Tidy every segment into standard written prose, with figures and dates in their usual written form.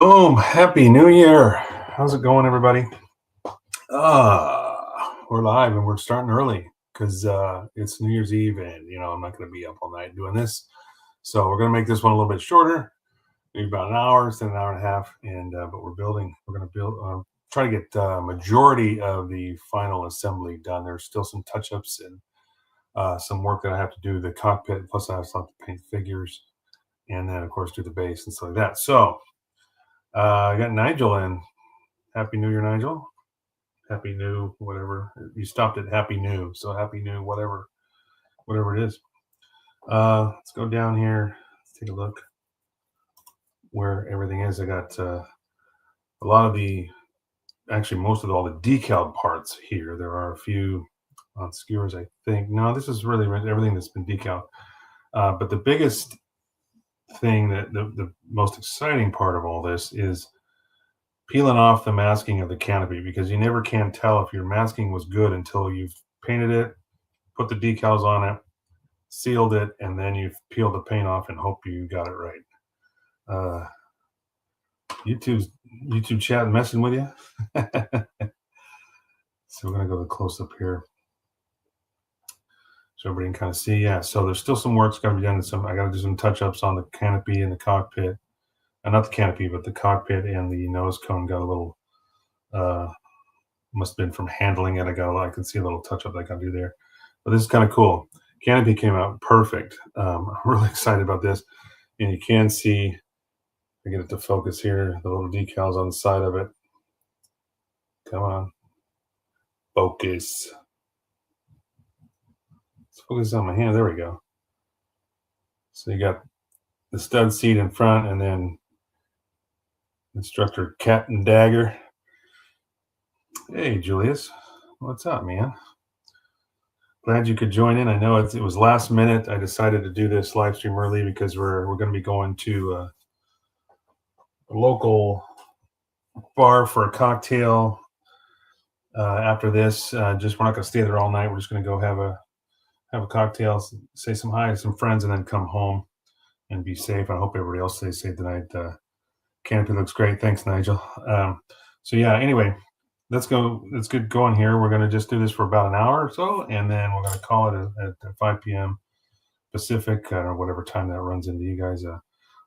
Boom! Happy New Year. How's it going, everybody? We're live and we're starting early because it's New Year's Eve, and I'm not going to be up all night doing this. So we're going to make this one a little bit shorter, maybe about an hour instead of an hour and a half. And but we're building. We're going to build. Try to get majority of the final assembly done. There's still some touch-ups and some work that I have to do the cockpit. Plus, I have to paint figures, and then of course do the base and stuff like that. So I got Nigel in. Happy New Year, Nigel. Happy New, whatever. You stopped at Happy New, so Happy New, whatever it is. Let's go down here. Let's take a look where everything is. I got a lot of actually most of all the decal parts here. There are a few on skewers, I think. No, this is really everything that's been decal. But the biggest thing, that the most exciting part of all this is peeling off the masking of the canopy, because you never can tell if your masking was good until you've painted it, put the decals on it, sealed it, and then you've peeled the paint off and hope you got it right. YouTube chat messing with you. So we're gonna go to close up here so everybody can kind of see. Yeah, so there's still some work's got to be done. I got to do some touch-ups on the canopy and the cockpit. Not the canopy, but the cockpit and the nose cone got a little, must have been from handling it. I can see a little touch up I can do there. But this is kind of cool. Canopy came out perfect. I'm really excited about this. And you can see, I get it to focus here, the little decals on the side of it. Come on. Focus. Let's focus on my hand. There we go. So you got the stud seat in front, and then Instructor Cat and Dagger. Hey, Julius. What's up, man? Glad you could join in. I know it was last minute. I decided to do this live stream early because we're going to be going to a local bar for a cocktail after this. We're not going to stay there all night. We're just going to go have a cocktail, say some hi to some friends, and then come home and be safe. I hope everybody else stays safe tonight. Canopy looks great. Thanks, Nigel. So yeah, anyway, let's get going here. We're going to just do this for about an hour or so, and then we're going to call it at 5 p.m. Pacific, or whatever time that runs into you guys.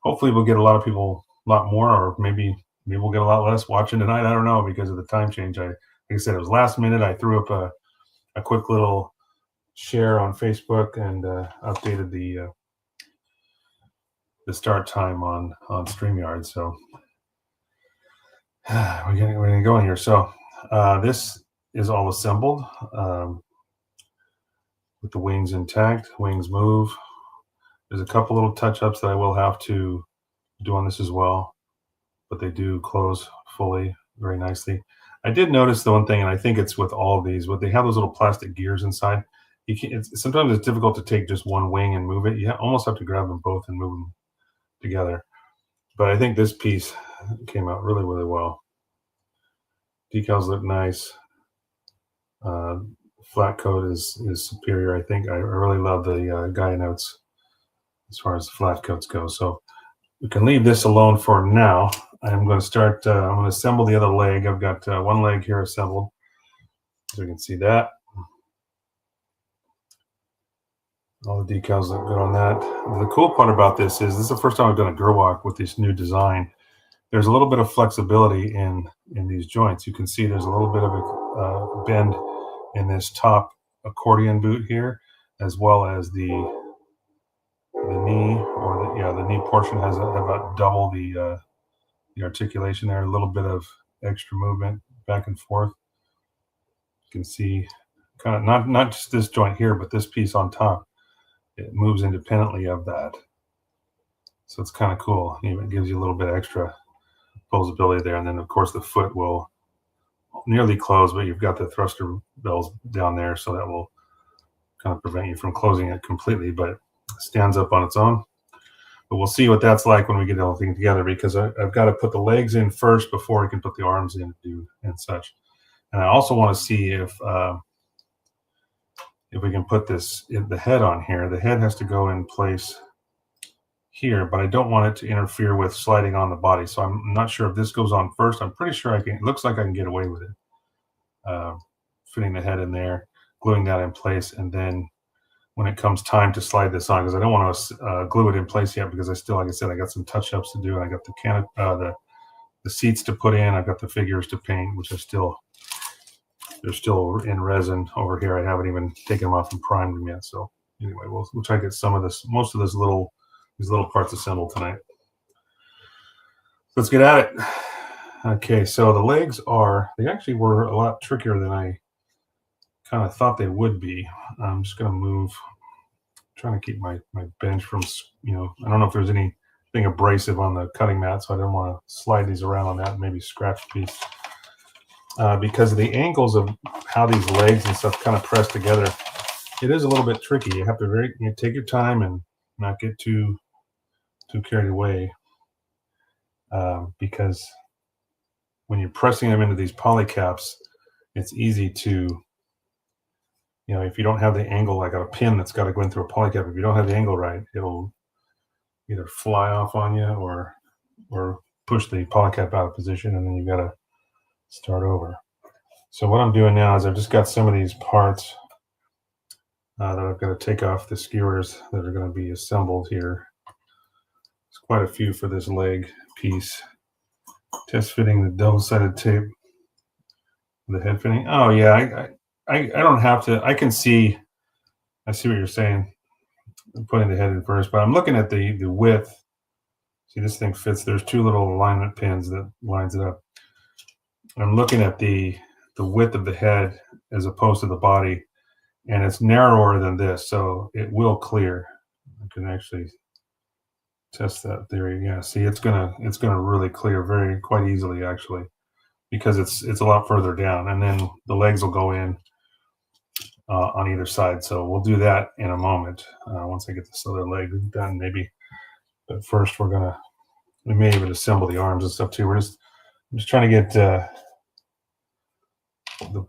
Hopefully we'll get a lot of people, a lot more, or maybe we'll get a lot less watching tonight. I don't know, because of the time change. Like I said, it was last minute. I threw up a quick little share on Facebook and updated the start time on StreamYard. So we're gonna go in here. So this is all assembled with the wings intact. Wings move. There's a couple little touch-ups that I will have to do on this as well, but they do close fully very nicely. I did notice the one thing, and I think it's with all of these, they have those little plastic gears inside. Sometimes it's difficult to take just one wing and move it. You almost have to grab them both and move them together. But I think this piece came out really, really well. Decals look nice. Flat coat is superior. I think I really love the Gaia notes as far as the flat coats go. So we can leave this alone for now. I'm going to start. I'm going to assemble the other leg. I've got one leg here assembled, so you can see that. All the decals look good on that. The cool part about this is the first time I've done a Gerwalk with this new design. There's a little bit of flexibility in these joints. You can see there's a little bit of a bend in this top accordion boot here, as well as the knee, or the knee portion has about double the articulation there. A little bit of extra movement back and forth. You can see kind of not just this joint here, but this piece on top. It moves independently of that. So it's kind of cool. It gives you a little bit extra posability there. And then, of course, the foot will nearly close, but you've got the thruster bells down there, so that will kind of prevent you from closing it completely, but it stands up on its own. But we'll see what that's like when we get everything together, because I've got to put the legs in first before I can put the arms in and such. And I also want to see if we can put the head on here. The head has to go in place here, but I don't want it to interfere with sliding on the body. So I'm not sure if this goes on first. I'm pretty sure I can. It looks like I can get away with it. Fitting the head in there, gluing that in place, and then when it comes time to slide this on, because I don't want to glue it in place yet, because I still, like I said, I got some touch-ups to do. I got the seats to put in. I've got the figures to paint, which are they're still in resin over here. I haven't even taken them off and primed them yet. So anyway, we'll try to get most of these little parts assembled tonight. Let's get at it. Okay, so the legs they actually were a lot trickier than I kind of thought they would be. I'm just going to move, trying to keep my bench from, I don't know if there's anything abrasive on the cutting mat, so I don't want to slide these around on that and maybe scratch a piece. Because of the angles of how these legs and stuff kind of press together, it is a little bit tricky. You have to take your time and not get too carried away, because when you're pressing them into these poly caps, it's easy to, if you don't have the angle, like a pin that's got to go in through a poly cap, if you don't have the angle right, it'll either fly off on you or push the poly cap out of position, and then you got to start over. So what I'm doing now is I've just got some of these parts that I've got to take off the skewers that are going to be assembled here. There's quite a few for this leg piece. Test fitting the double-sided tape. The head fitting. Oh yeah, I don't have to. I can see. I see what you're saying. I'm putting the head in first, but I'm looking at the width. See, this thing fits. There's two little alignment pins that lines it up. I'm looking at the width of the head as opposed to the body, and it's narrower than this, so it will clear. I can actually test that theory. Yeah, see, it's gonna really clear quite easily, actually, because it's a lot further down, and then the legs will go in on either side. So we'll do that in a moment once I get this other leg done, maybe. But first, we may even assemble the arms and stuff too. I'm just trying to get the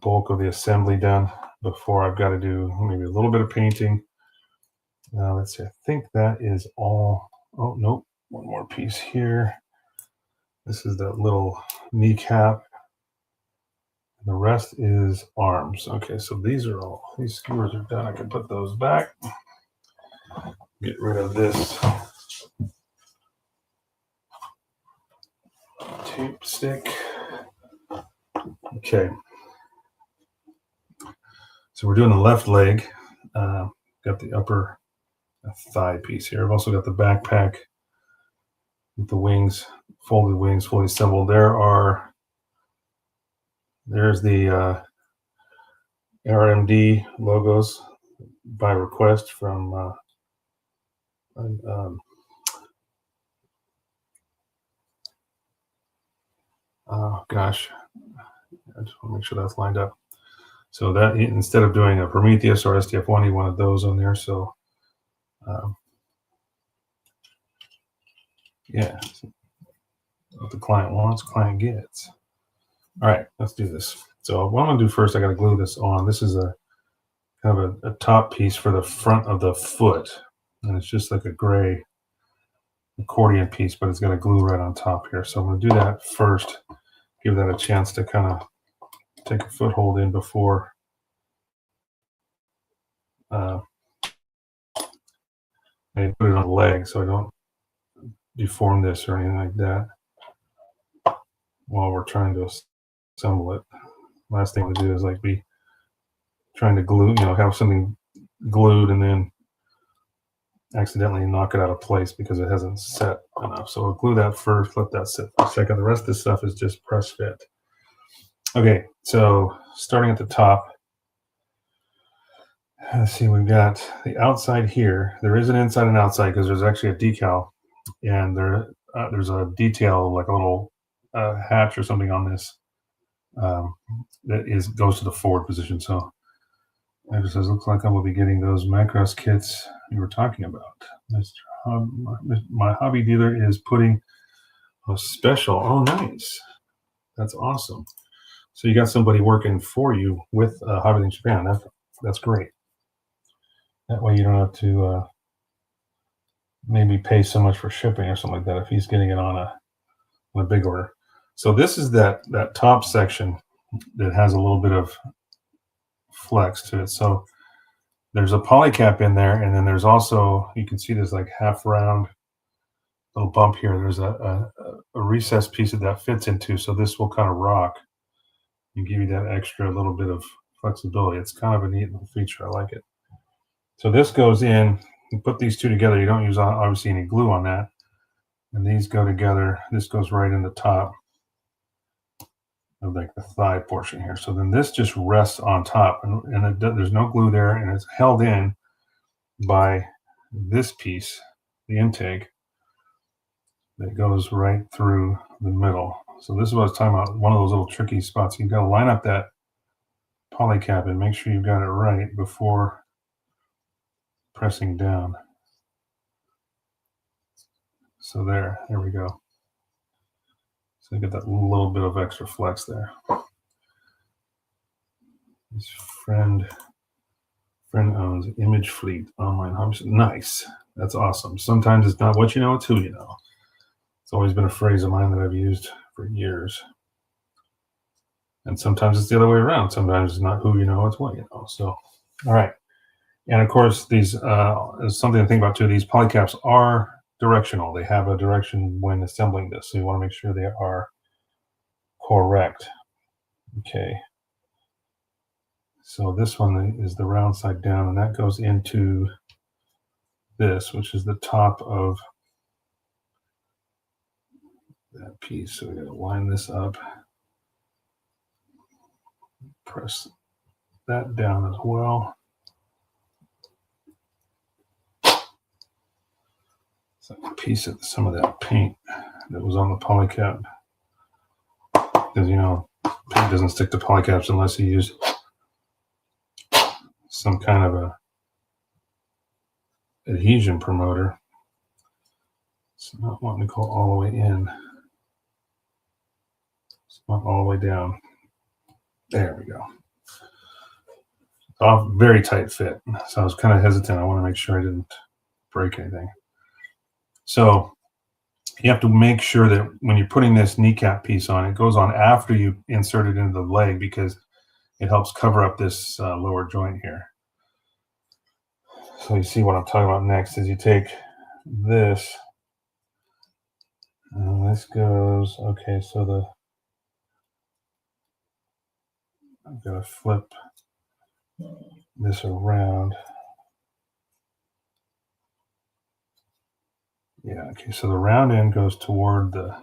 bulk of the assembly done before I've got to do maybe a little bit of painting. Let's see. I think that is all. Oh, nope. One more piece here. This is that little kneecap. The rest is arms. Okay, so these skewers are done. I can put those back. Get rid of this tape stick. Okay. So we're doing the left leg. Got the upper thigh piece here. I've also got the backpack with the wings, folded wings, fully assembled. There's the RMD logos by request from oh gosh, I just want to make sure that's lined up. So that instead of doing a Prometheus or STF1, he wanted those on there. So yeah, what the client wants, client gets. All right, let's do this. So what I'm gonna do first, I gotta glue this on. This is a kind of a top piece for the front of the foot, and it's just like a gray accordion piece, but it's gonna glue right on top here. So I'm gonna do that first, give that a chance to kind of take a foothold in before I put it on the leg, so I don't deform this or anything like that while we're trying to assemble it. Last thing to do is be trying to glue, have something glued and then accidentally knock it out of place because it hasn't set enough. So we'll glue that first, let that sit for a second. The rest of this stuff is just press fit. Okay, so starting at the top, let's see, we've got the outside here. There is an inside and outside because there's actually a decal, and there's a detail, like a little hatch or something on this that goes to the forward position. So it just says, looks like I will be getting those Macross kits you were talking about. My hobby dealer is putting a special. Oh, nice. That's awesome. So you got somebody working for you with Hobby in Japan. That's great. That way you don't have to maybe pay so much for shipping or something like that if he's getting it on a big order. So this is that top section that has a little bit of flex to it. So there's a poly cap in there, and then there's also, you can see there's like half round little bump here. There's a recessed piece that fits into, so this will kind of rock and give you that extra little bit of flexibility. It's kind of a neat little feature. I like it. So this goes in, you put these two together. You don't use obviously any glue on that. And these go together. This goes right in the top of like the thigh portion here. So then this just rests on top, and there's no glue there, and it's held in by this piece, the intake, that goes right through the middle. So this is what I was talking about, one of those little tricky spots. You've got to line up that poly cap and make sure you've got it right before pressing down. So there we go. So you get that little bit of extra flex there. His friend owns Image Fleet online hobby. Nice. That's awesome. Sometimes it's not what you know, it's who you know. It's always been a phrase of mine that I've used for years. And sometimes it's the other way around. Sometimes it's not who you know, it's what you know. So, all right. And of course, these is something to think about too. These polycaps are directional. They have a direction when assembling this, so you want to make sure they are correct. Okay. So this one is the round side down, and that goes into this, which is the top of that piece. So we got to line this up, press that down as well. So a piece of some of that paint that was on the polycap, because you know paint doesn't stick to polycaps unless you use some kind of a adhesion promoter. It's not wanting to go all the way in. It's not all the way down. There we go. Off, very tight fit. So I was kind of hesitant. I want to make sure I didn't break anything. So you have to make sure that when you're putting this kneecap piece on, it goes on after you insert it into the leg, because it helps cover up this lower joint here. So you see what I'm talking about next is you take this, and this goes, okay, so I've got to flip this around. Yeah, okay, so the round end goes toward the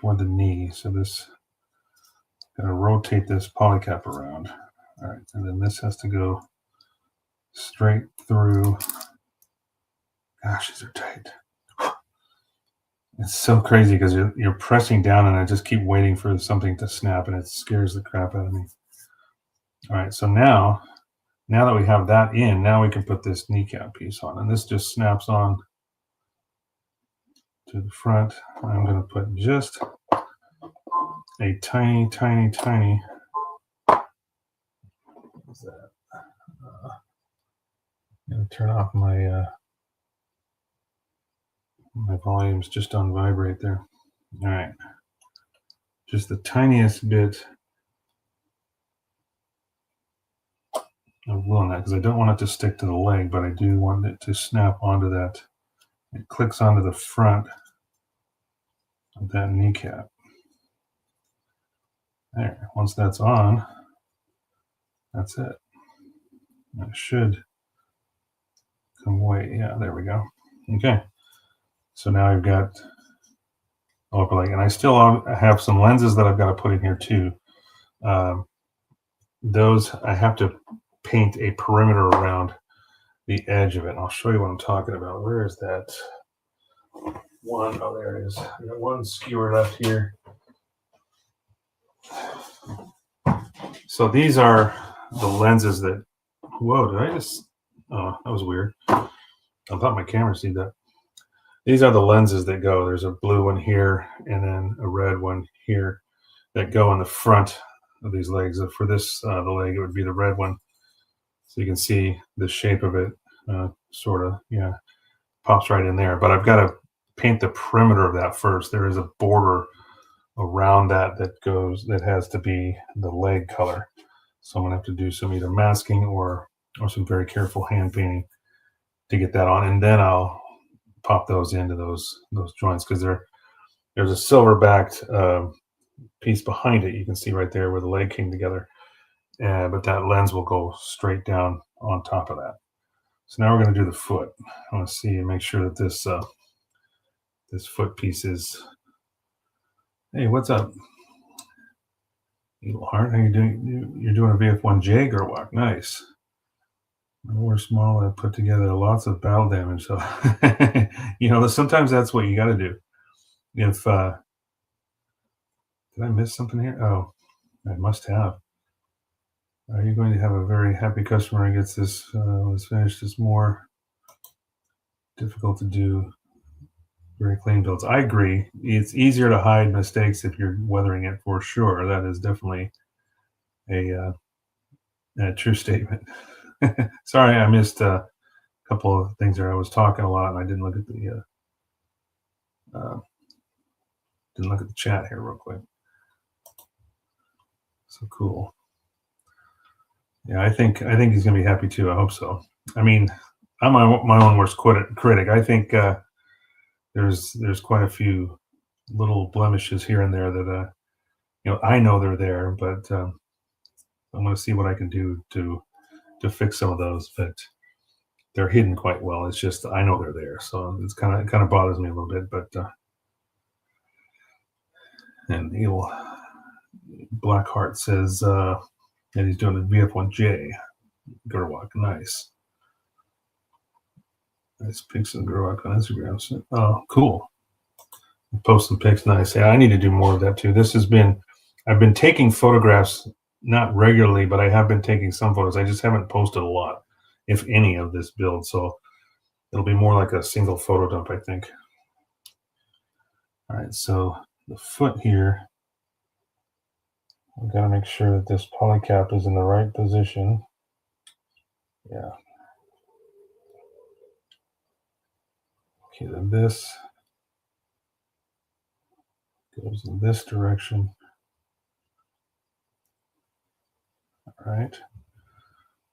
knee. So this, gonna rotate this polycap around. All right, and then this has to go straight through. Gosh, these are tight. It's so crazy because you're pressing down, and I just keep waiting for something to snap, and it scares the crap out of me. All right, so now that we have that in, now we can put this kneecap piece on, and this just snaps on to the front. I'm going to put just a tiny, tiny, tiny. What's that? I'm going to turn off my my volume's just on vibrate there. All right, just the tiniest bit of glue on that, because I don't want it to stick to the leg, but I do want it to snap onto that. It clicks onto the front of that kneecap. There, once that's on, that's it. It should come away. Yeah, there we go. Okay. So now I've got upper leg, and I still have some lenses that I've got to put in here too. Those I have to paint a perimeter around the edge of it. And I'll show you what I'm talking about. Where is that one? Oh, there it is. I got one skewer left here. So these are the lenses that, whoa, did I just, oh, that was weird. I thought my camera see that. These are the lenses that go. There's a blue one here and then a red one here that go in the front of these legs. For this, the leg, it would be the red one. So you can see the shape of it. sort of, yeah, pops right in there. But I've got to paint the perimeter of that first. There is a border around that has to be the leg color. So I'm gonna have to do some either masking or some very careful hand painting to get that on, and then I'll pop those into those joints, because there's a silver backed piece behind it. You can see right there where the leg came together, but that lens will go straight down on top of that. So now we're going to do the foot. I want to see and make sure that this foot piece is. Hey, what's up, Evil Heart? How you doing? You're doing a VF1J Gerwalk. Nice. More small, I put together lots of battle damage. So, sometimes that's what you got to do. If did I miss something here? Oh, I must have. Are you going to have a very happy customer who gets this was finished? It's more difficult to do very clean builds. I agree. It's easier to hide mistakes if you're weathering it, for sure. That is definitely a true statement. Sorry, I missed a couple of things there. I was talking a lot and I didn't look at the chat here real quick. So cool. Yeah, I think he's gonna be happy too. I hope so. I mean, I'm my own worst critic. I think there's quite a few little blemishes here and there that I know they're there, but I'm going to see what I can do to fix some of those. But they're hidden quite well. It's just I know they're there, so it kind of bothers me a little bit. But and Evil Blackheart says that he's doing a VF1J Gerwalk. Nice pics of Gerwalk on Instagram. So, oh, cool. Post some pics. Nice. Yeah, I need to do more of that too. I've been taking photographs, not regularly, but I have been taking some photos. I just haven't posted a lot, if any, of this build. So it'll be more like a single photo dump, I think. All right, so the foot here, I've got to make sure that this polycap is in the right position. Yeah. Okay, then this goes in this direction. All right.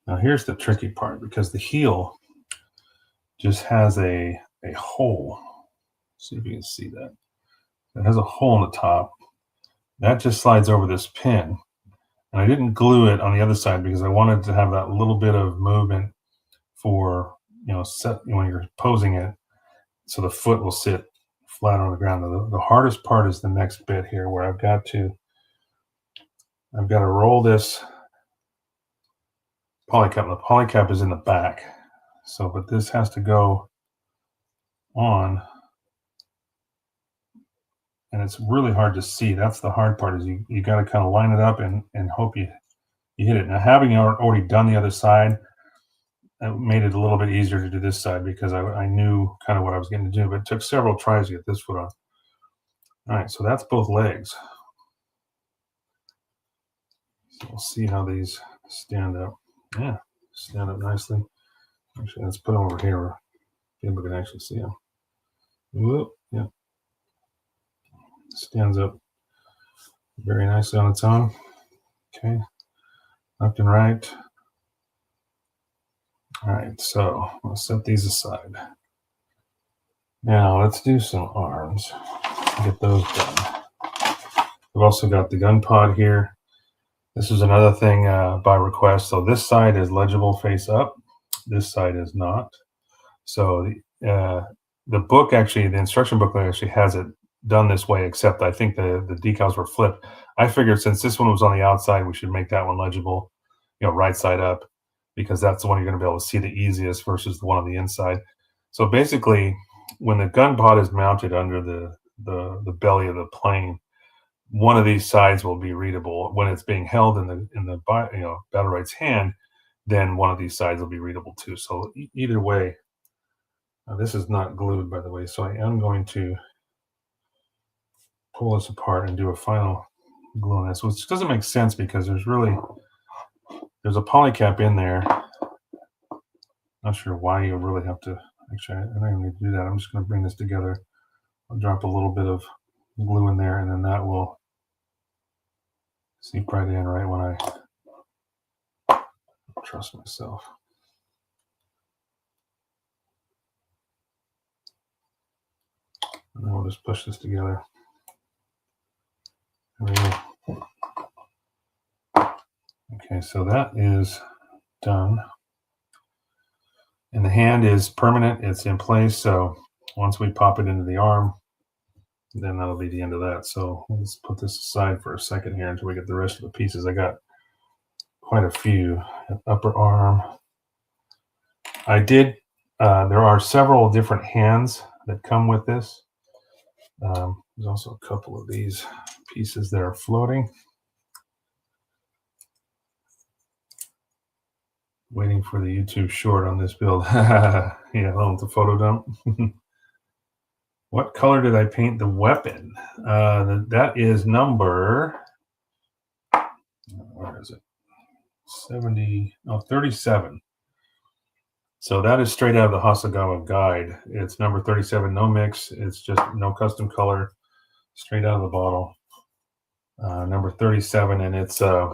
Now here's the tricky part, because the heel just has a hole. Let's see if you can see that. It has a hole in the top. That just slides over this pin. And I didn't glue it on the other side because I wanted to have that little bit of movement for, when you're posing it, so the foot will sit flat on the ground. The hardest part is the next bit here, where I've got to roll this polycap. The polycap is in the back. So, but this has to go on, and it's really hard to see. That's the hard part, is you got to kind of line it up and hope you hit it. Now, having already done the other side, it made it a little bit easier to do this side, because I knew kind of what I was going to do, but it took several tries to get this foot on. All right, so that's both legs. So we'll see how these stand up. Yeah, stand up nicely. Actually, let's put them over here where people can actually see them. Whoop, yeah. Stands up very nicely on its own. Okay, left and right. All right, so I'll set these aside. Now let's do some arms. Get those done. We've also got the gun pod here. This is another thing by request. So this side is legible face up. This side is not. So the book, actually, the instruction booklet actually has it done this way, except I think the decals were flipped. I figured since this one was on the outside, we should make that one legible, right side up, because that's the one you're going to be able to see the easiest versus the one on the inside. So basically, when the gun pod is mounted under the belly of the plane, one of these sides will be readable. When it's being held in the battle right's hand, then one of these sides will be readable too. So either way, this is not glued, by the way, so I am going to pull this apart and do a final glue on this, which doesn't make sense because there's a polycap in there. Not sure why you really have to. Actually, I don't even need to do that. I'm just going to bring this together. I'll drop a little bit of glue in there, and then that will seep right in right when I trust myself. And then we'll just push this together. There we go. Okay, so that is done. And the hand is permanent, it's in place. So once we pop it into the arm, then that'll be the end of that. So let's put this aside for a second here until we get the rest of the pieces. I got quite a few. Upper arm. I did, there are several different hands that come with this. There's also a couple of these pieces that are floating. Waiting for the YouTube short on this build. Yeah, along with the photo dump. What color did I paint the weapon? That is number, where is it? 37. So that is straight out of the Hasegawa guide. It's number 37, no mix. It's just no custom color, straight out of the bottle. Number 37, and it's a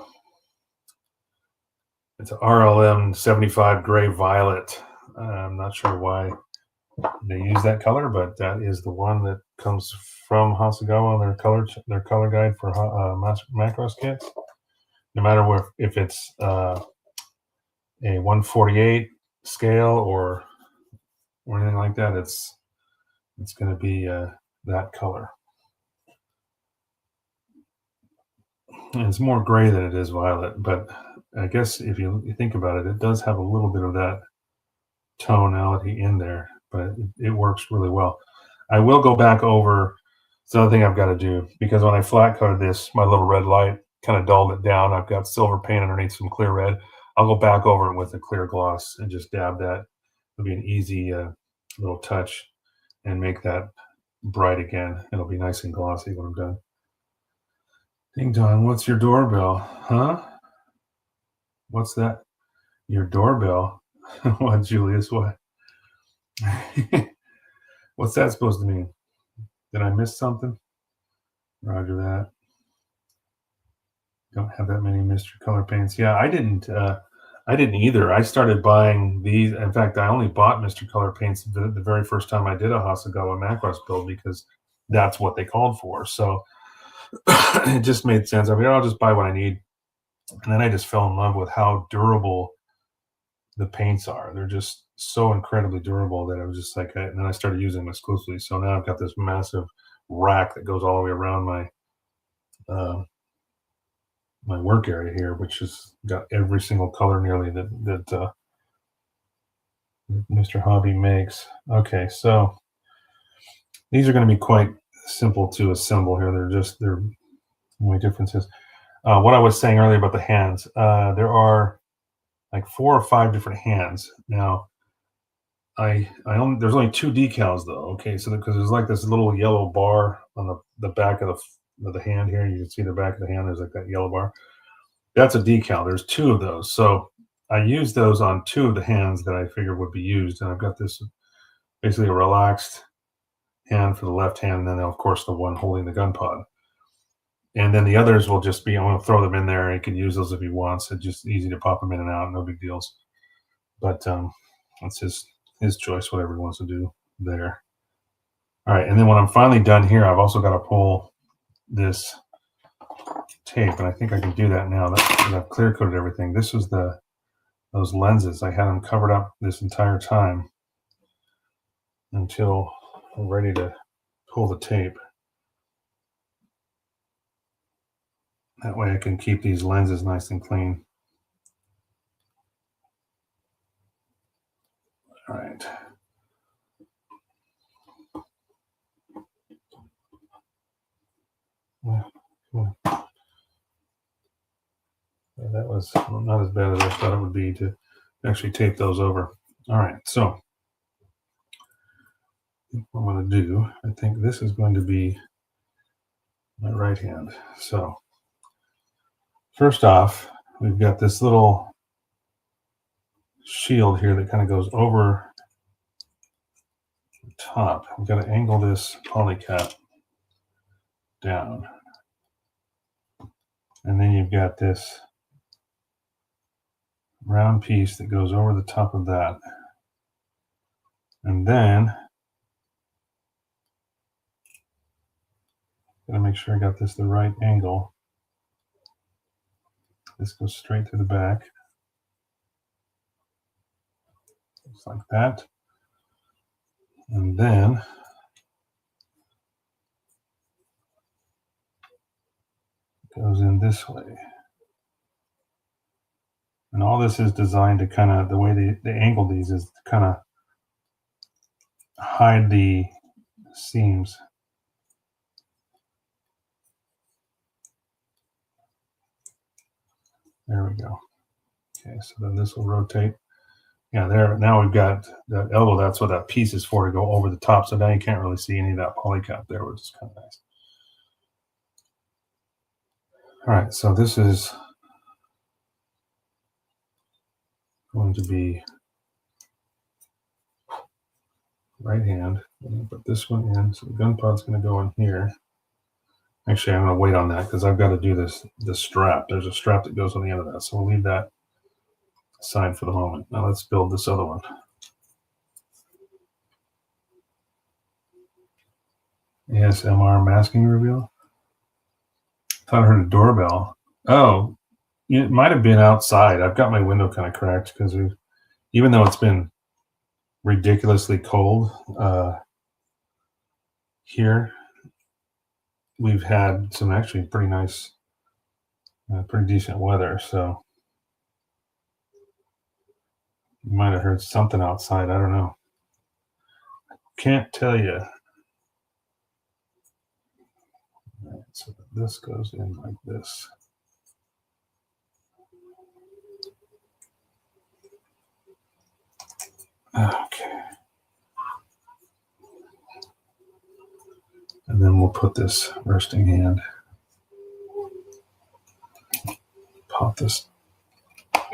RLM 75 gray violet. I'm not sure why they use that color, but that is the one that comes from Hasegawa on their color guide for Macross kits. No matter if it's a 148 scale or anything like that, it's going to be that color. And it's more gray than it is violet, but I guess if you think about it, it does have a little bit of that tonality in there, but it works really well. I will go back over. It's another thing I've got to do, because when I flat coated this, my little red light kind of dulled it down. I've got silver paint underneath some clear red. I'll go back over it with a clear gloss and just dab that. It'll be an easy little touch and make that bright again. It'll be nice and glossy when I'm done. Ding dong, what's your doorbell? Huh? What's that? Your doorbell? What, Julius? What? What's that supposed to mean? Did I miss something? Roger that. Don't have that many Mr. Color paints. Yeah, I didn't either. I started buying these. In fact, I only bought Mr. Color paints the very first time I did a Hasegawa Macross build, because that's what they called for. So it just made sense. I mean, I'll just buy what I need. And then I just fell in love with how durable the paints are. They're just so incredibly durable that I was just like, and then I started using them exclusively. So now I've got this massive rack that goes all the way around my my work area here, which has got every single color nearly that Mr. Hobby makes. Okay, so these are going to be quite simple to assemble here. They're only differences. What I was saying earlier about the hands, there are like 4 or 5 different hands. Now, there's only 2 decals though. Okay, so because there's like this little yellow bar on the back of the hand here. You can see the back of the hand. There's like that yellow bar. That's a decal. There's 2 of those. So I used those on 2 of the hands that I figured would be used, and I've got this basically a relaxed hand for the left hand, and then of course the one holding the gun pod. And then the others will just be, I'm going to throw them in there. You can use those if he wants. It's just easy to pop them in and out. No big deals. But that's his choice, whatever he wants to do there. All right. And then when I'm finally done here, I've also got to pull this tape. And I think I can do that now that I've clear coated everything. This was those lenses. I had them covered up this entire time until I'm ready to pull the tape. That way I can keep these lenses nice and clean. All right. That was not as bad as I thought it would be to actually tape those over. All right, so what I'm going to do, I think this is going to be my right hand. So first off, we've got this little shield here that kind of goes over the top. We've got to angle this poly cap down. And then you've got this round piece that goes over the top of that. And then, gotta make sure I got this the right angle. This goes straight to the back. Just like that. And then it goes in this way. And all this is designed to kind of, the way they angle these is to kind of hide the seams. There we go. Okay, so then this will rotate. Yeah, there. Now we've got that elbow. That's what that piece is for, to go over the top. So now you can't really see any of that poly cap there, which is kind of nice. All right, so this is going to be right hand. I'm going to put this one in. So the gun pod's going to go in here. Actually, I'm going to wait on that because I've got to do this strap. There's a strap that goes on the end of that. So we'll leave that aside for the moment. Now let's build this other one. ASMR masking reveal. Thought I heard a doorbell. Oh, it might have been outside. I've got my window kind of cracked because even though it's been ridiculously cold here, we've had some actually pretty nice, pretty decent weather. So you might have heard something outside. I don't know. Can't tell you. All right, so this goes in like this. Okay. And then we'll put this resting hand. Pop this.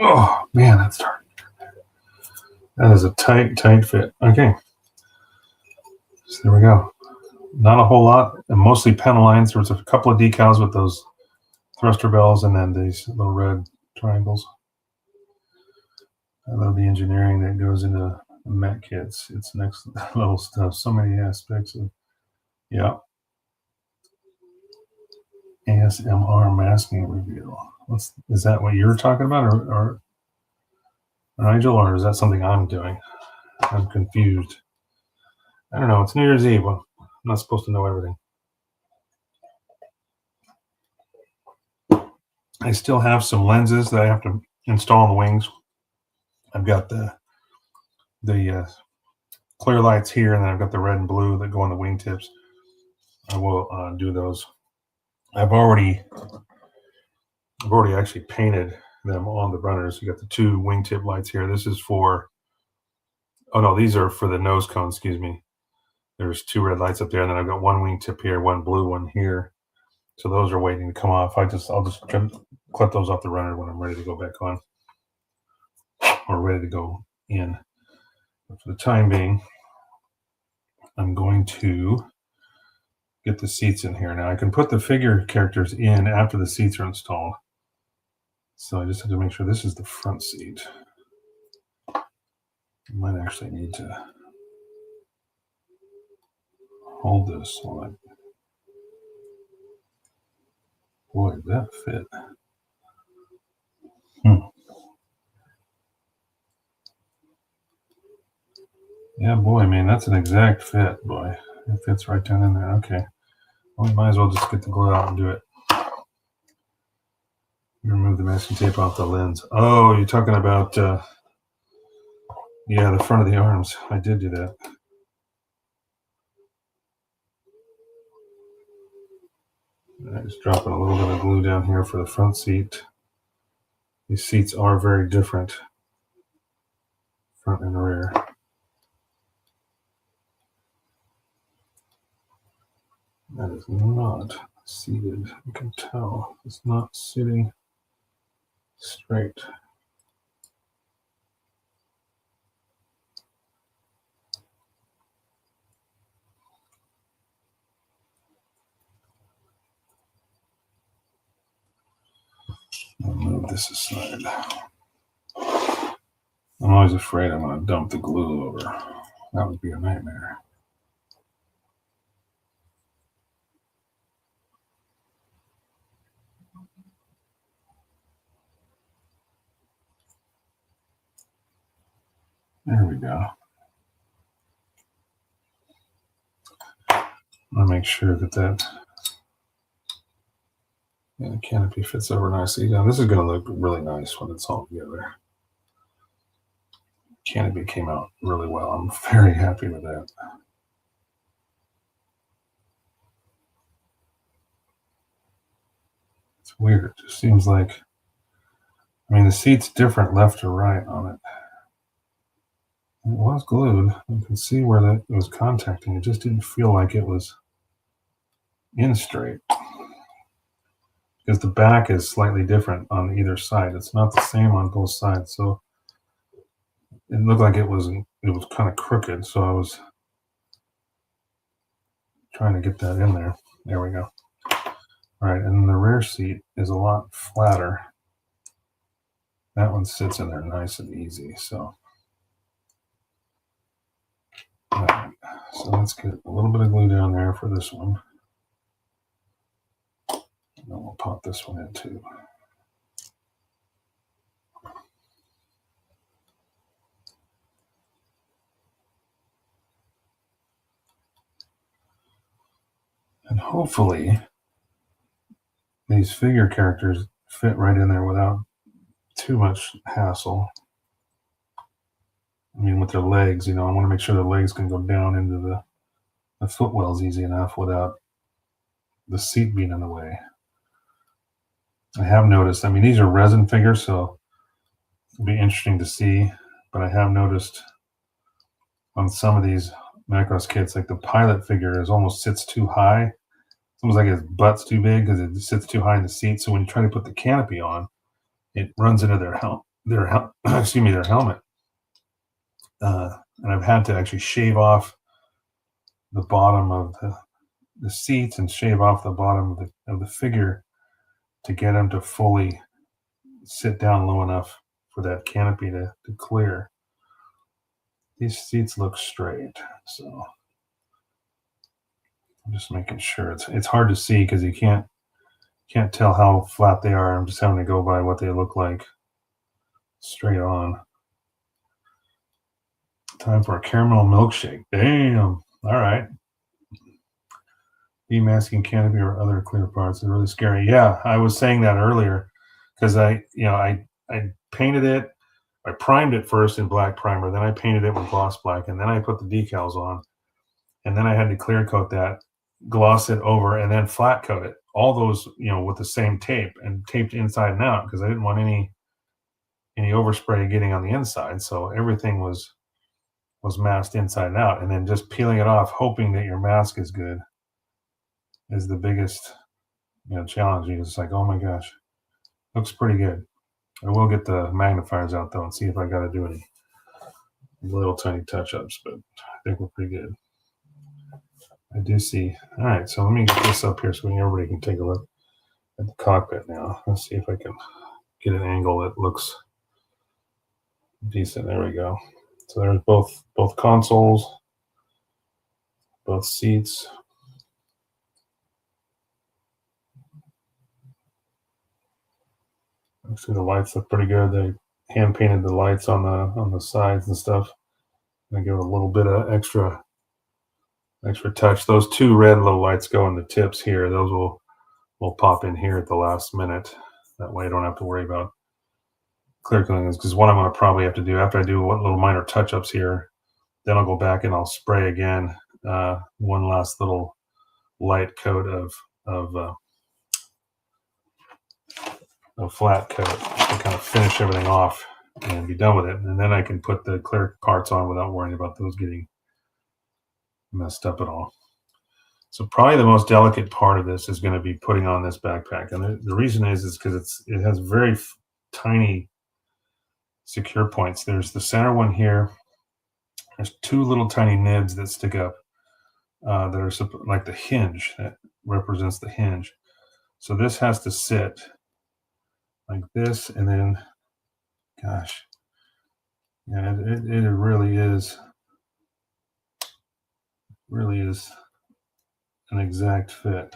Oh, man, that's dark. That is a tight fit. Okay. So there we go. Not a whole lot, and mostly panel lines. There was a couple of decals with those thruster bells and then these little red triangles. I love the engineering that goes into mech kits. It's next level stuff. So many aspects of, yeah. ASMR masking reveal. Is that what you're talking about, or Nigel, or is that something I'm doing? I'm confused. I don't know. It's New Year's Eve. I'm not supposed to know everything. I still have some lenses that I have to install on the wings. I've got the clear lights here, and then I've got the red and blue that go on the wingtips. I will do those. I've already actually painted them on the runners. You got the two wingtip lights here. This is for, oh no, these are for the nose cone, excuse me. There's two red lights up there, and then I've got one wingtip here, one blue one here. So those are waiting to come off. I'll just clip those off the runner when I'm ready to go back on, or ready to go in. But for the time being, I'm going to get the seats in here. Now I can put the figure characters in after the seats are installed. So I just have to make sure this is the front seat. I might actually need to hold this while I, boy, that fit. Yeah, boy, man, that's an exact fit, boy. It fits right down in there. Okay. Well, we might as well just get the glue out and do it. Remove the masking tape off the lens. Oh, you're talking about, yeah, the front of the arms. I did do that. I just dropping a little bit of glue down here for the front seat. These seats are very different, front and rear. That is not seated. You can tell it's not sitting straight. this aside. I'm always afraid I'm going to dump the glue over. That would be a nightmare. There we go. I'll make sure that the canopy fits over nicely. Now this is going to look really nice when it's all together. Canopy came out really well. I'm very happy with that. It's weird. It just seems like, I mean, the seat's different left or right on it. It was glued. You can see where that was contacting. It just didn't feel like it was in straight. Because the back is slightly different on either side. It's not the same on both sides. So it looked like it was kind of crooked. So I was trying to get that in there. There we go. All right, and the rear seat is a lot flatter. That one sits in there nice and easy. So, all right, so let's get a little bit of glue down there for this one. And then we'll pop this one in too. And hopefully these figure characters fit right in there without too much hassle. I mean, with their legs, you know, I want to make sure the legs can go down into the footwells easy enough without the seat being in the way. I have noticed, I mean, these are resin figures, so it'll be interesting to see, but I have noticed on some of these Macross kits, like the pilot figure almost sits too high. It's almost like his butt's too big because it sits too high in the seat. So when you try to put the canopy on, it runs into their helmet. And I've had to actually shave off the bottom of the seats and shave off the bottom of the figure to get them to fully sit down low enough for that canopy to clear. These seats look straight, so I'm just making sure. It's hard to see because you can't tell how flat they are. I'm just having to go by what they look like straight on. Time for a caramel milkshake. Damn. All right. Demasking canopy or other clear parts is really scary. Yeah, I was saying that earlier because I painted it. I primed it first in black primer, then I painted it with gloss black, and then I put the decals on, and then I had to clear coat that, gloss it over, and then flat coat it. All those, you know, with the same tape and taped inside and out because I didn't want any overspray getting on the inside. So everything was masked inside and out, and then just peeling it off, hoping that your mask is good, is the biggest, you know, challenge. It's like, oh my gosh, looks pretty good. I will get the magnifiers out though and see if I got to do any little tiny touch-ups, but I think we're pretty good. I do see. All right, so let me get this up here so everybody can take a look at the cockpit now. Let's see if I can get an angle that looks decent. There we go. So there's both consoles, both seats. See, the lights look pretty good. They hand painted the lights on the sides and stuff. I give it a little bit of extra touch. Those two red little lights go in the tips here. Those will pop in here at the last minute. That way I don't have to worry about clear coating this, because what I'm going to probably have to do after I do what little minor touch-ups here, then I'll go back and I'll spray again one last little light coat of flat coat to kind of finish everything off and be done with it. And then I can put the clear parts on without worrying about those getting messed up at all. So probably the most delicate part of this is going to be putting on this backpack. And the reason is because it has very tiny secure points. There's the center one here. There's two little tiny nibs that stick up that are like the hinge that represents the hinge. So this has to sit like this, and then, gosh, yeah, it really is an exact fit.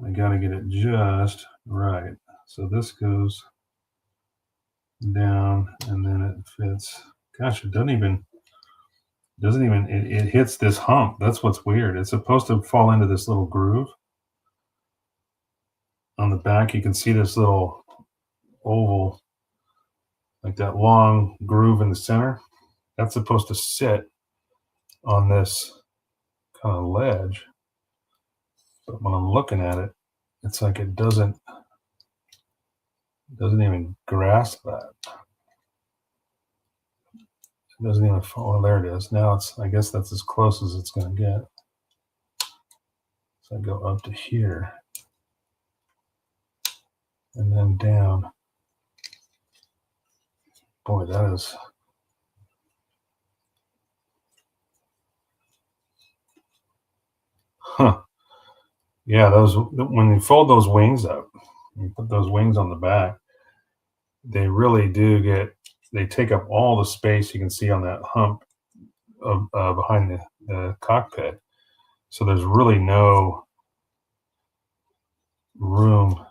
I got to get it just right. So this goes down, and then it fits. Gosh, it doesn't even it hits this hump. That's what's weird. It's supposed to fall into this little groove on the back. You can see this little oval, like that long groove in the center. That's supposed to sit on this kind of ledge, but when I'm looking at it, it's like it doesn't even grasp that. It doesn't even fall. Oh, there it is. Now it's, I guess that's as close as it's going to get. So I go up to here and then down. Boy, that is, huh. Yeah, those, when you fold those wings up, you put those wings on the back, they really do they take up all the space you can see on that hump of, behind the cockpit. So there's really no room.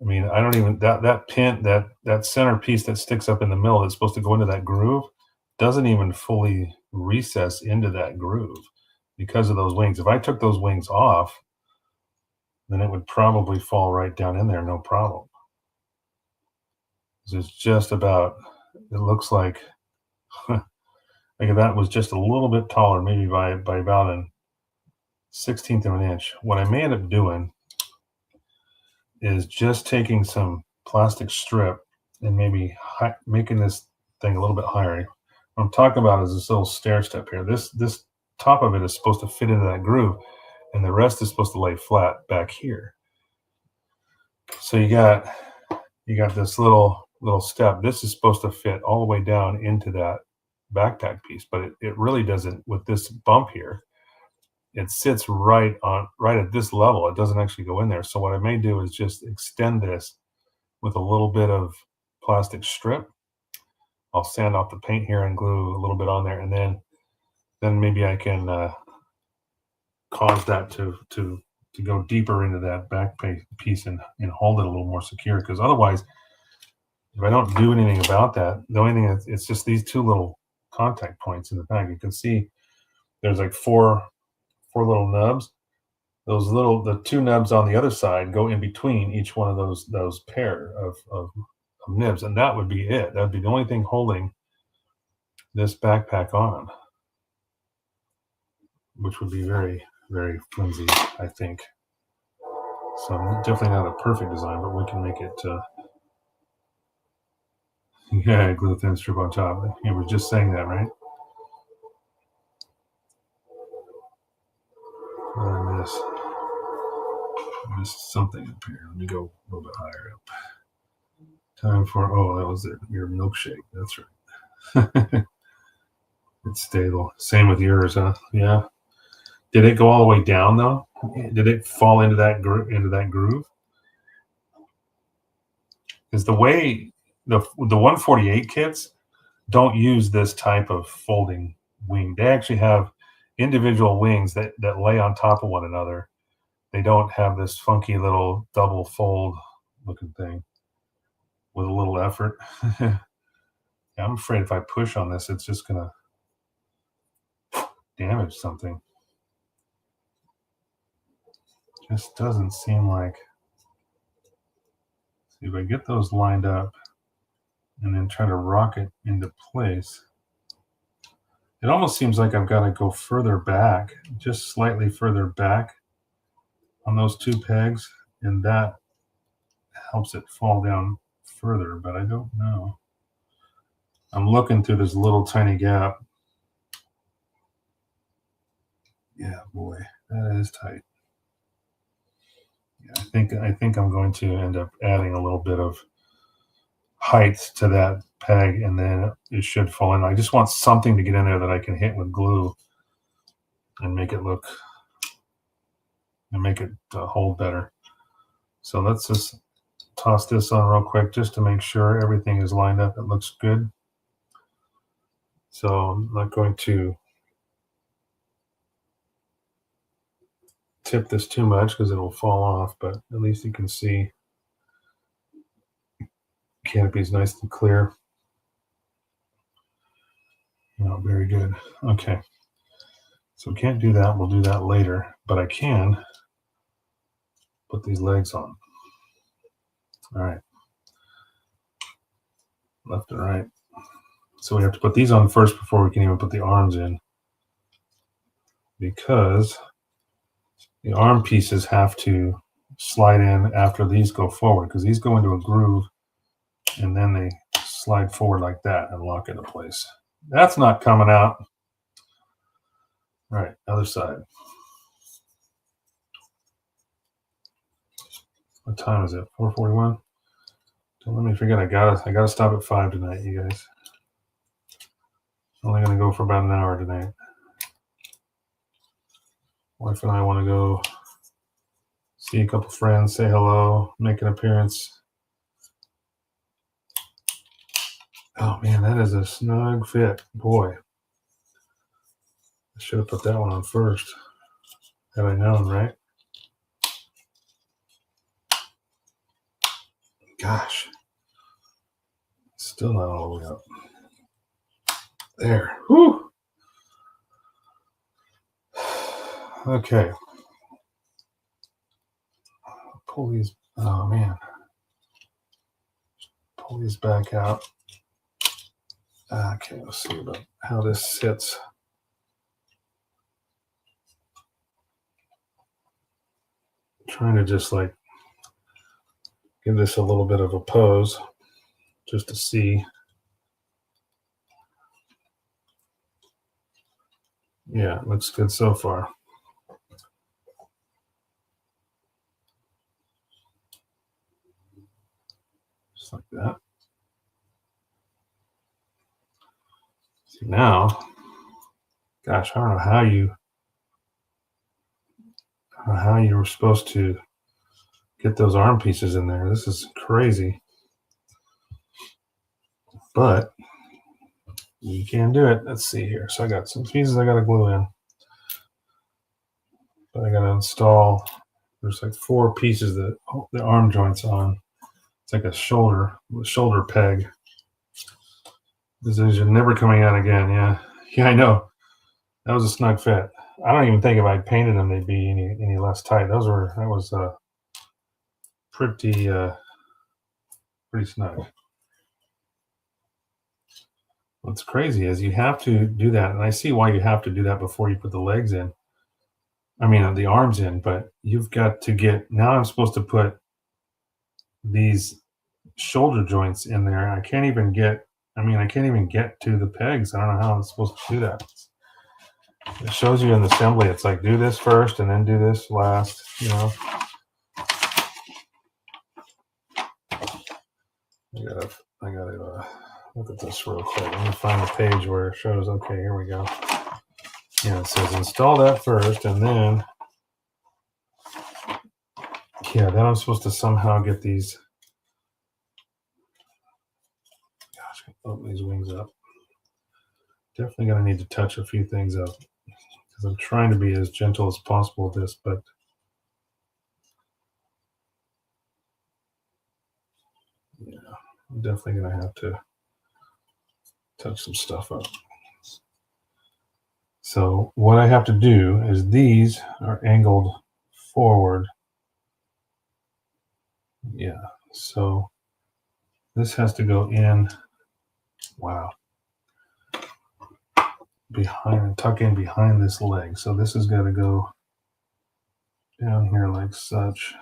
I mean, I don't even, that pin, that center piece that sticks up in the middle that's supposed to go into that groove doesn't even fully recess into that groove because of those wings. If I took those wings off, then it would probably fall right down in there, no problem. It's just about, it looks like, like if that was just a little bit taller, maybe by about a 1/16 of an inch. What I may end up doing is just taking some plastic strip and maybe making this thing a little bit higher. What I'm talking about is this little stair step here. This top of it is supposed to fit into that groove, and the rest is supposed to lay flat back here. So you got this little step. This is supposed to fit all the way down into that backpack piece, but it really doesn't with this bump here. It sits right at this level. It doesn't actually go in there. So what I may do is just extend this with a little bit of plastic strip. I'll sand off the paint here and glue a little bit on there, and then maybe I can cause that to go deeper into that back piece and hold it a little more secure. Because otherwise, if I don't do anything about that, the only thing it's just these two little contact points in the back. You can see there's like four little nubs. The two nubs on the other side go in between each one of those pair of nibs, and that would be it. That would be the only thing holding this backpack on, which would be very, very flimsy, I think. So definitely not a perfect design, but we can make it. Yeah, glue a thin strip on top. You were just saying that, right? I missed something up here. Let me go a little bit higher up. Time for, oh, that was it. Your milkshake. That's right. It's stable. Same with yours, huh? Yeah. Did it go all the way down though? Did it fall into that groove? Because the way the 148 kits don't use this type of folding wing. They actually have individual wings that lay on top of one another. They don't have this funky little double fold looking thing with a little effort. Yeah, I'm afraid if I push on this, it's just gonna damage something. Just doesn't seem like. See if I get those lined up and then try to rock it into place. It almost seems like I've got to go further back, just slightly further back on those two pegs, and that helps it fall down further, but I don't know. I'm looking through this little tiny gap. Yeah, boy, that is tight. Yeah, I think I'm going to end up adding a little bit of height to that peg, and then it should fall in. I just want something to get in there that I can hit with glue and make it look and make it hold better. So let's just toss this on real quick just to make sure everything is lined up. It looks good. So I'm not going to tip this too much because it will fall off, but at least you can see canopy is nice and clear. Very good. Okay. So we can't do that. We'll do that later, but I can put these legs on. All right. Left and right. So we have to put these on first before we can even put the arms in, because the arm pieces have to slide in after these go forward, because these go into a groove and then they slide forward like that and lock into place. That's not coming out. All right, other side. What time is it? 4:41. Don't let me forget. I gotta stop at 5 tonight, you guys. Only gonna go for about an hour tonight. Wife and I want to go see a couple friends, say hello, make an appearance. Oh man, that is a snug fit. Boy, I should have put that one on first, had I known, right? Gosh, still not all the way up. There. Whew. Okay. Pull these. Oh man. Pull these back out. Okay, let's see about how this sits. Trying to just like give this a little bit of a pose just to see. Yeah, it looks good so far. Just like that. See now, gosh, I don't know how you were supposed to get those arm pieces in there. This is crazy. But you can do it. Let's see here. So I got some pieces I got to glue in. But I got to install, there's like 4 pieces that the arm joints on. It's like a shoulder peg. This is never coming out again. Yeah, I know. That was a snug fit. I don't even think if I painted them they'd be any less tight. That was pretty snug. What's crazy is you have to do that, and I see why you have to do that before you put the legs in. I mean, the arms in, but you've got to get, now I'm supposed to put these shoulder joints in there. I can't even get to the pegs. I don't know how I'm supposed to do that. It shows you in the assembly. It's like, do this first and then do this last, I gotta look at this real quick. Let me find the page where it shows. Okay, here we go. Yeah, it says install that first, and then then I'm supposed to somehow get these. Gosh, open these wings up. Definitely gonna need to touch a few things up because I'm trying to be as gentle as possible with this, but yeah, I'm definitely gonna have to touch some stuff up. So what I have to do is these are angled forward. Yeah, so this has to go in, wow, tuck in behind this leg. So this has got to go down here like such.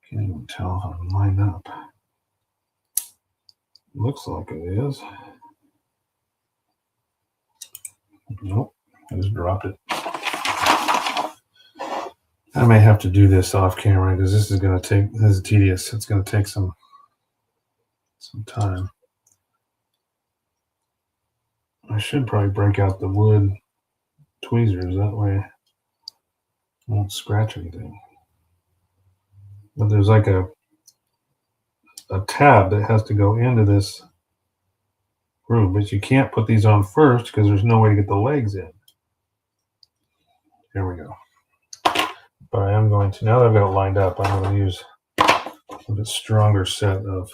Can't even tell how to line up. Looks like it is. Nope, I just dropped it. I may have to do this off camera because this is tedious. It's going to take some time. I should probably break out the wood tweezers, that way I won't scratch anything. But there's like a tab that has to go into this groove, but you can't put these on first because there's no way to get the legs in. Here we go. But I am going to, now that I've got it lined up, I'm going to use a bit stronger set of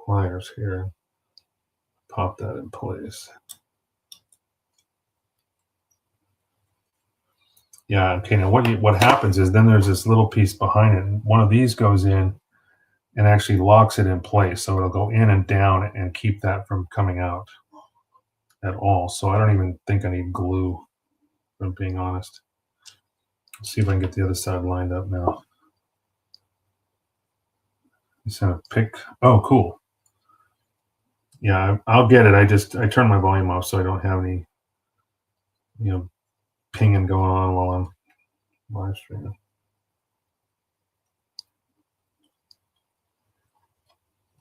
pliers here. Pop that in place. Yeah, okay, now what happens is then there's this little piece behind it, and one of these goes in and actually locks it in place. So it'll go in and down and keep that from coming out at all. So I don't even think I need glue, if I'm being honest. Let's see if I can get the other side lined up now. Just gonna pick, oh, cool. Yeah, I'll get it. I turn my volume off so I don't have any, pinging going on while I'm live streaming.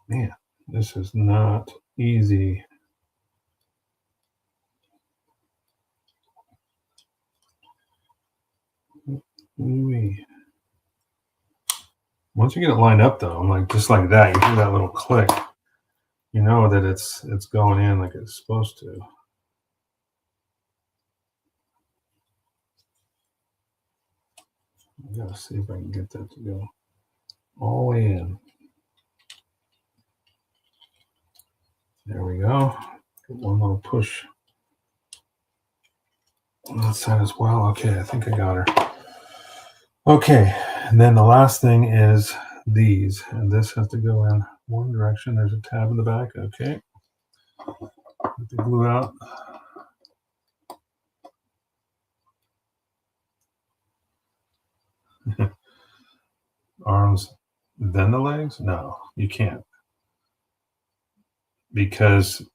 Man, this is not easy. Once you get it lined up though, like just like that, you hear that little click, you know that it's going in like it's supposed to. I gotta see if I can get that to go all the way in. There we go. Get one little push on that side as well. Okay, I think I got her. Okay, and then the last thing is these, and this has to go in one direction. There's a tab in the back. Okay, get the glue out. Arms, then the legs? No, you can't. Because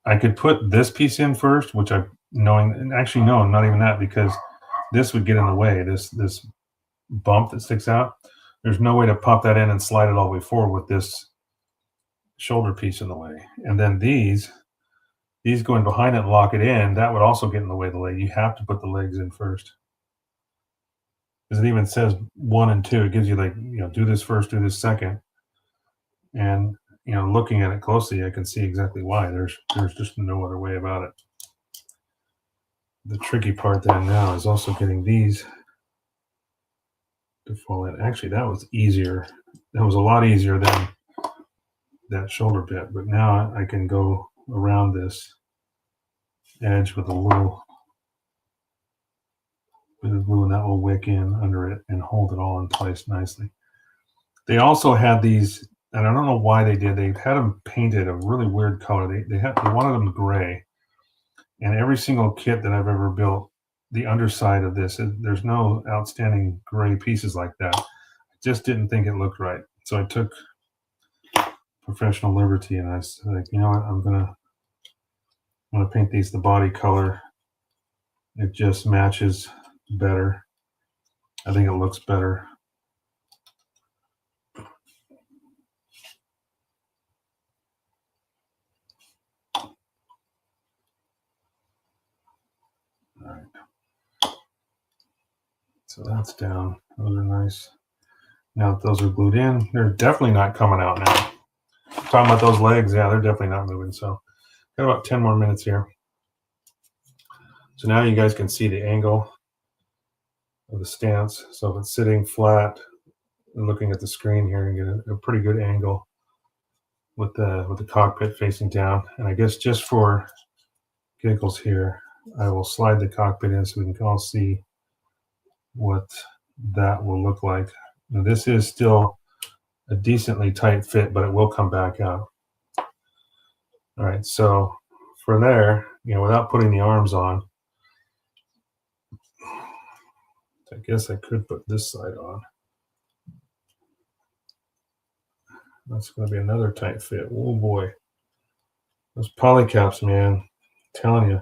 I could put this piece in first, which I knowing, and actually no, not even that, because this would get in the way. This bump that sticks out, there's no way to pop that in and slide it all the way forward with this shoulder piece in the way. And then these going behind it and lock it in, that would also get in the way of the leg. You have to put the legs in first. Because it even says 1 and 2. It gives you like, do this first, do this second. And looking at it closely, I can see exactly why. There's just no other way about it. The tricky part then now is also getting these to fall in. Actually, that was easier. That was a lot easier than that shoulder bit. But now I can go around this edge with a little bit of glue, and that will wick in under it and hold it all in place nicely. They also had these, and I don't know why they did. They had them painted a really weird color. They wanted them gray. And every single kit that I've ever built, the underside of this, there's no outstanding gray pieces like that. I just didn't think it looked right. So I took professional liberty and I was like, you know what, I'm gonna paint these the body color. It just matches better. I think it looks better. All right. So that's down. Those are nice. Now that those are glued in, they're definitely not coming out now. Talking about those legs, yeah, they're definitely not moving. So got about 10 more minutes here. So now you guys can see the angle of the stance. So if it's sitting flat and looking at the screen here, you get a pretty good angle with the cockpit facing down. And I guess just for giggles here, I will slide the cockpit in so we can all see what that will look like. Now, this is still a decently tight fit, but it will come back out. All right, so for there, without putting the arms on, I guess I could put this side on. That's going to be another tight fit. Oh boy, those poly caps, man, I'm telling you.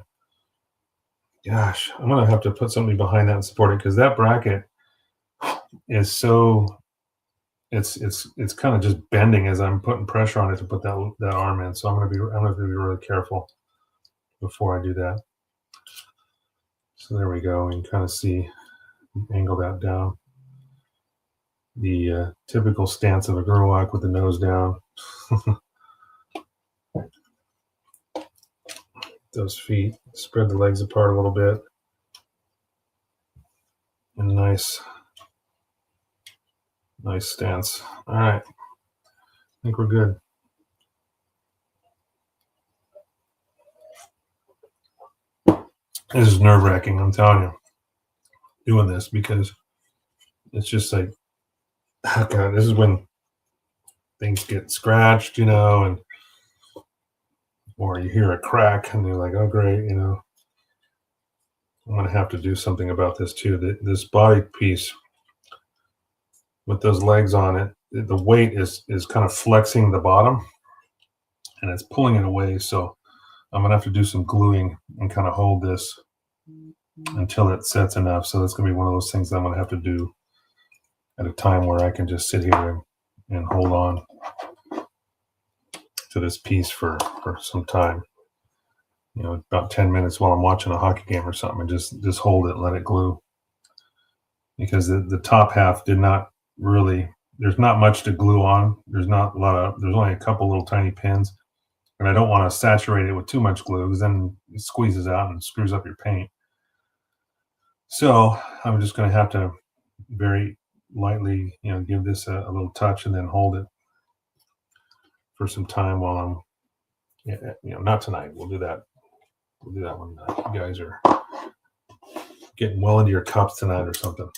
Gosh, I'm going to have to put something behind that and support it, because that bracket is so, it's kind of just bending as I'm putting pressure on it to put that arm in. So I'm going to be really careful. before I do that. So there we go. You can kind of see, angle that down. The typical stance of a Gerwalk with the nose down. Those feet, spread the legs apart a little bit. And nice stance. All right, I think we're good. This is nerve-wracking, I'm telling you, doing this, because it's just like, oh God, this is when things get scratched, you know, and or you hear a crack and you're like, oh great, you know, I'm gonna have to do something about this too. This body piece with those legs on it, the weight is kind of flexing the bottom and it's pulling it away. So I'm gonna have to do some gluing and kind of hold this until it sets enough. So that's gonna be one of those things that I'm gonna have to do at a time where I can just sit here and hold on to this piece for some time, you know, about 10 minutes while I'm watching a hockey game or something, and just hold it and let it glue. Because the top half did not really, there's not much to glue on. There's only a couple little tiny pins, and I don't want to saturate it with too much glue because then it squeezes out and screws up your paint. So I'm just going to have to very lightly, you know, give this a little touch and then hold it for some time while I'm, you know, not tonight. We'll do that when you guys are getting well into your cups tonight or something.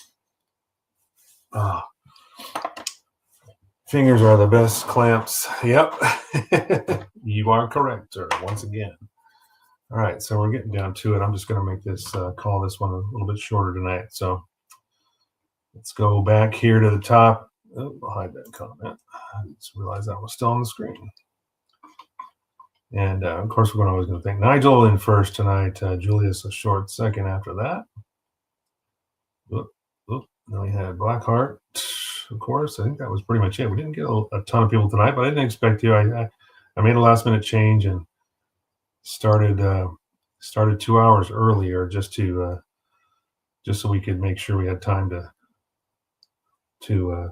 Fingers are the best clamps. Yep. You are correct, sir, once again. All right, so we're getting down to it. I'm just going to make this, call this one a little bit shorter tonight. So let's go back here to the top. Oh, I'll hide that comment. I just realized that was still on the screen. And of course, we're always going to thank Nigel in first tonight. Julius a short second after that. Then we had Blackheart, of course. I think that was pretty much it. We didn't get a ton of people tonight, but I didn't expect to. I made a last minute change and started 2 hours earlier just so we could make sure we had time to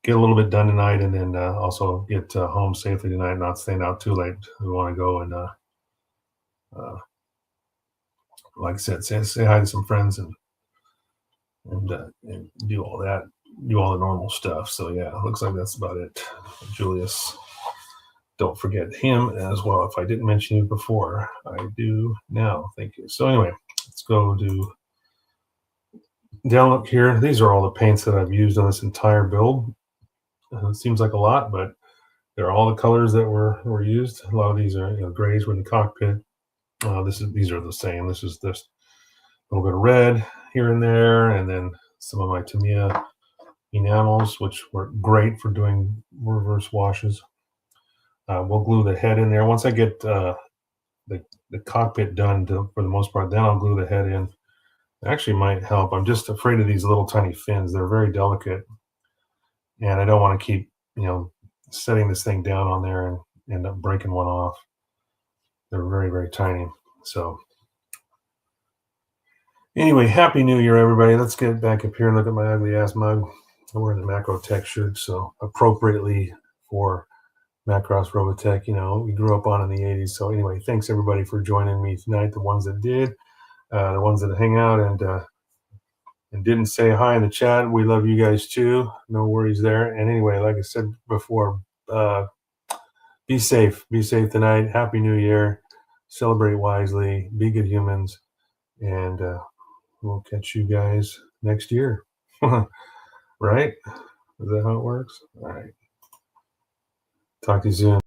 get a little bit done tonight, and then also get home safely tonight, not staying out too late. We want to go and like I said, say hi to some friends and do all that, do all the normal stuff. So yeah, looks like that's about it. Julius, don't forget him as well. If I didn't mention you before, I do now. Thank you. So anyway, let's go do down look here. These are all the paints that I've used on this entire build. It seems like a lot, but they're all the colors that were used. A lot of these are, you know, grays were in the cockpit. These are the same. This is this little bit of red here and there, and then some of my Tamiya enamels, which were great for doing reverse washes. We'll glue the head in there. Once I get the cockpit done for the most part, then I'll glue the head in. It actually might help. I'm just afraid of these little tiny fins. They're very delicate, and I don't want to keep, you know, setting this thing down on there and end up breaking one off. They're very, very tiny. So anyway, Happy New Year, everybody. Let's get back up here and look at my ugly ass mug. I'm wearing the Macro Tech shirt, so appropriately for Macross Robotech, you know, we grew up on in the 80s. So anyway, thanks everybody for joining me tonight, the ones that did, the ones that hang out and didn't say hi in the chat. We love you guys too. No worries there. And anyway, like I said before, be safe. Be safe tonight. Happy New Year. Celebrate wisely. Be good humans. And we'll catch you guys next year. Right? Is that how it works? All right. Talk to you soon.